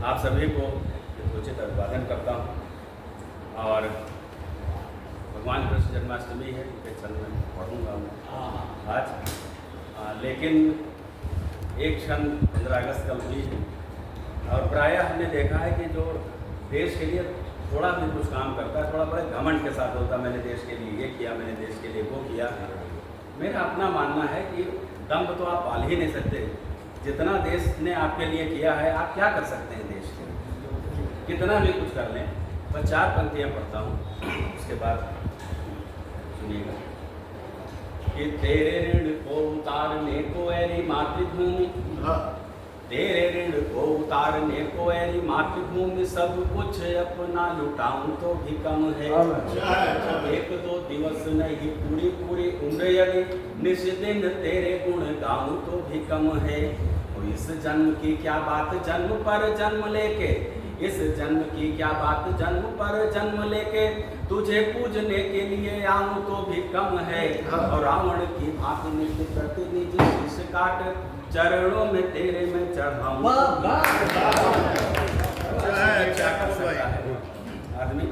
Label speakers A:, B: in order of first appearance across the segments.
A: आप सभी को उचित अभिवादन करता हूँ। और भगवान कृष्ण जन्माष्टमी है, इनके क्षण में पढ़ूँगा मैं आज। लेकिन एक क्षण 15 अगस्त कल हुई है और प्रायः हमने देखा है कि जो देश के लिए थोड़ा भी कुछ काम करता है, थोड़ा बड़े घमंड के साथ होता है, मैंने देश के लिए ये किया, मैंने देश के लिए वो किया। मेरा अपना मानना है कि दम्भ तो आप पाल ही नहीं सकते। जितना देश ने आपके लिए किया है, आप क्या कर सकते हैं देश के लिए? कितना भी कुछ कर लें। मैं 4 पंक्तियाँ पढ़ता हूँ, उसके बाद सुनिएगा कि तेरे ऋण को उतारने को ऐरी मातृभूमि, तेरे ऋण को उतारने को ऐरी मातृभूमि, सब कुछ अपना लुटाऊं तो भी कम है। 1-2 दिवस नहीं पूरी पूरी उम्र यदि निस दिन तेरे गुण गाऊं तो भी कम है। तो इस जन्म की क्या बात जन्म पर जन्म लेके, इस जन्म की क्या बात जन्म पर जन्म लेके, तुझे पूजने के लिए आऊं तो भी कम है। और रावण की भांति नित्य प्रति निज शीश काट, चरणों में तेरे में चढ़ाऊं। क्या कर सकता है आदमी?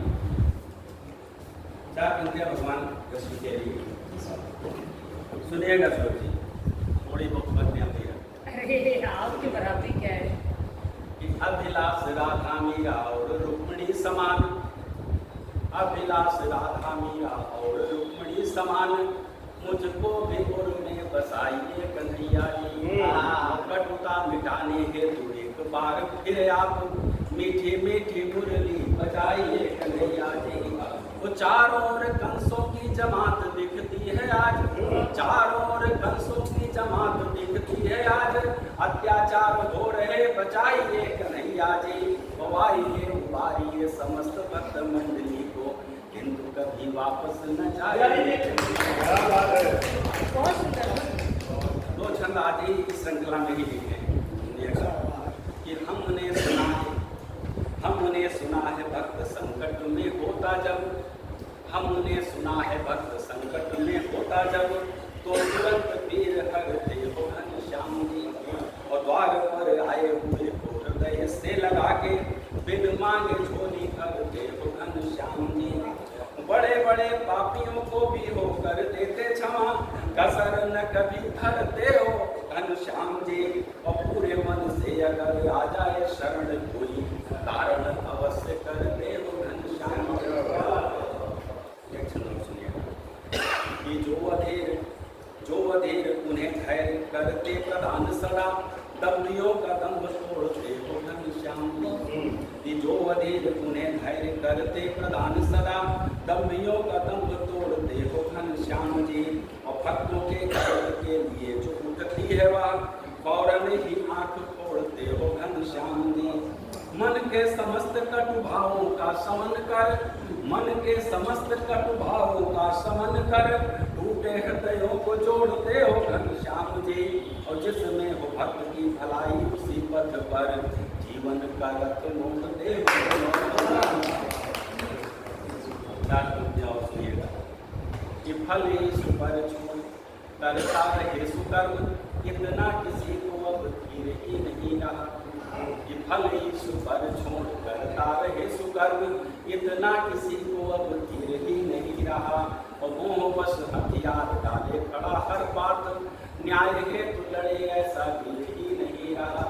A: 4 पंक्तियां भगवान कृष्ण के लिए सुनिएगा। श्लोक जी थोड़ी बहुत पंक्तियां दी है।
B: अरे आपकी बराबरी क्या है?
A: अभिलाष राधा मीरा और रुक्मिणी समान, अभिलाष राधा मीरा और रुक्मिणी समान, मुझको भी उर्ने बसाइए कन्हैया जी। कटुता मिटाने हेतु एक बार फिर आप मीठी मीठी मुरली बजाइए कन्हैया जी। वो चारों ओर कंसों की जमात दिखती है आज, चारों ओर कंसों की जमात दिखती है आज, अत्याचार हो रहे बचाइए कन्हैया जी। उबारिए उबारिए समस्त भक्त मंडली को, किंतु कभी वापस न जाइए।
B: बहुत सुंदर।
A: 2 छंद आज ही इस श्रृंखला में ही लिखे कि हमने सुना है भक्त संकट में होता जब, हमने सुना है भक्त संकट में होता जब, तो तुरंत पीर हरते हो घनश्याम जी। और द्वार पर आए हुए को हृदय से लगा के, बिन मांगे झोली करते हो घनश्याम जी। बड़े बड़े पापियों को भी हो कर देते क्षमा, कसर न कभी धरते हो घनश्याम जी। और पूरे मन से अगर आ जाए शरण कोई, कारण अवश्य करते हो घनश्याम जी। कि जो अधीर उन्हें धैर्य करते प्रदान सदा, दम्भियों का दम्भ तोड़ते हो घनश्याम जी। जो अधीर उन्हें धैर्य करते प्रदान सदा, दम्भियों का दम्भ तोड़ते हो घनश्याम जी। और भक्तों के कष्ट के लिए जो उठती है वह, फौरन ही आंख फोड़ते हो घनश्याम जी। मन के समस्त कटु भावों का समन कर, मन के समस्त कटु भावों का समन कर, टूटे हृदयों को जोड़ते हो घनश्याम जी। और जिसमें हो भक्त की भलाई उसी पथ पर, जीवन का रथ मोड़ते हो। सुनिएगा कि फल ईश्वर पर छोड़ करता रहे सुकर्म, इतना किसी को अब धीर ही नहीं रहा। कि फल ईश्वर पर छोड़ करता रहे सुकर्म, इतना किसी को अब धीर ही नहीं रहा। और मोहवश हथियार डाले खड़ा हर बात, न्याय हेतु लड़े ऐसा दिल ही नहीं रहा।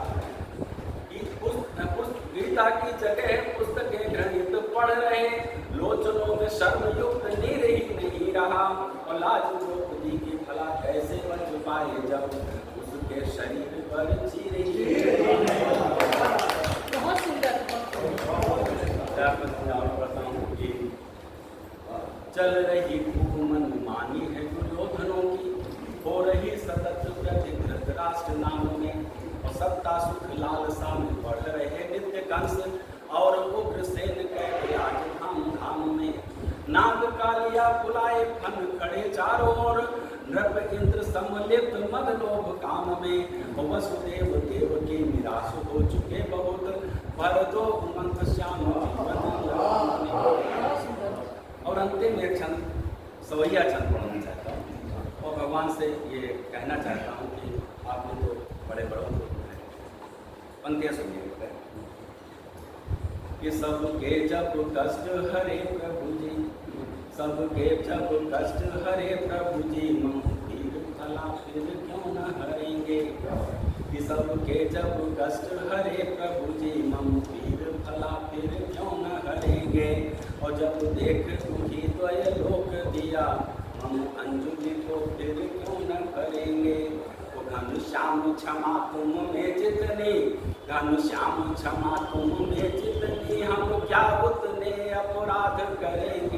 A: गीता की जगह पुस्तकें गणित पढ़ रहे, लोचनों में शर्म युक्त नीर ही नहीं रहा। और लाज द्रौपदी की भला कैसे बच पाए जब उसके शरीर पर चीर ही।
B: बहुत सुंदर।
A: चल रही खूब मनमानी है दुर्योधनों की, हो रही सतत वृद्धि धृतराष्ट्र नाम में। और सत्ता सुख लालसा में बढ़ रहे नित्य कंस, और उग्रसेन कहते आज धाम धाम में। नाग कालिया बुलाए फन खड़े चारों ओर, नृप इंद्र सम्मिलित मद लोभ काम में। वसुदेव देव के निराश हो चुके बहुत, पर दो मंत्र श्याम और अंतिम एक छंद सवैया छंद पढ़ना चाहता हूँ और भगवान से ये कहना चाहता हूँ कि आपने तो बड़े बड़ों को पंक्तियाँ सुनिए। कि सबके जब कष्ट हरे प्रभु जी, सबके जब कष्ट हरे प्रभु जी, मम पीर भला फिर क्यों न हरेंगे। कि सबके जब कष्ट हरे प्रभु जी, मम पीर भला फिर क्यों न हरेंगे। और जब देख दुखी द्वय लोक दिया, हम अंजुलि को फिर क्यों न करेंगे। घनश्याम क्षमा तुम में जितनी, घनश्याम क्षमा तुम में जितनी, हम क्या उतने अपराध करेंगे।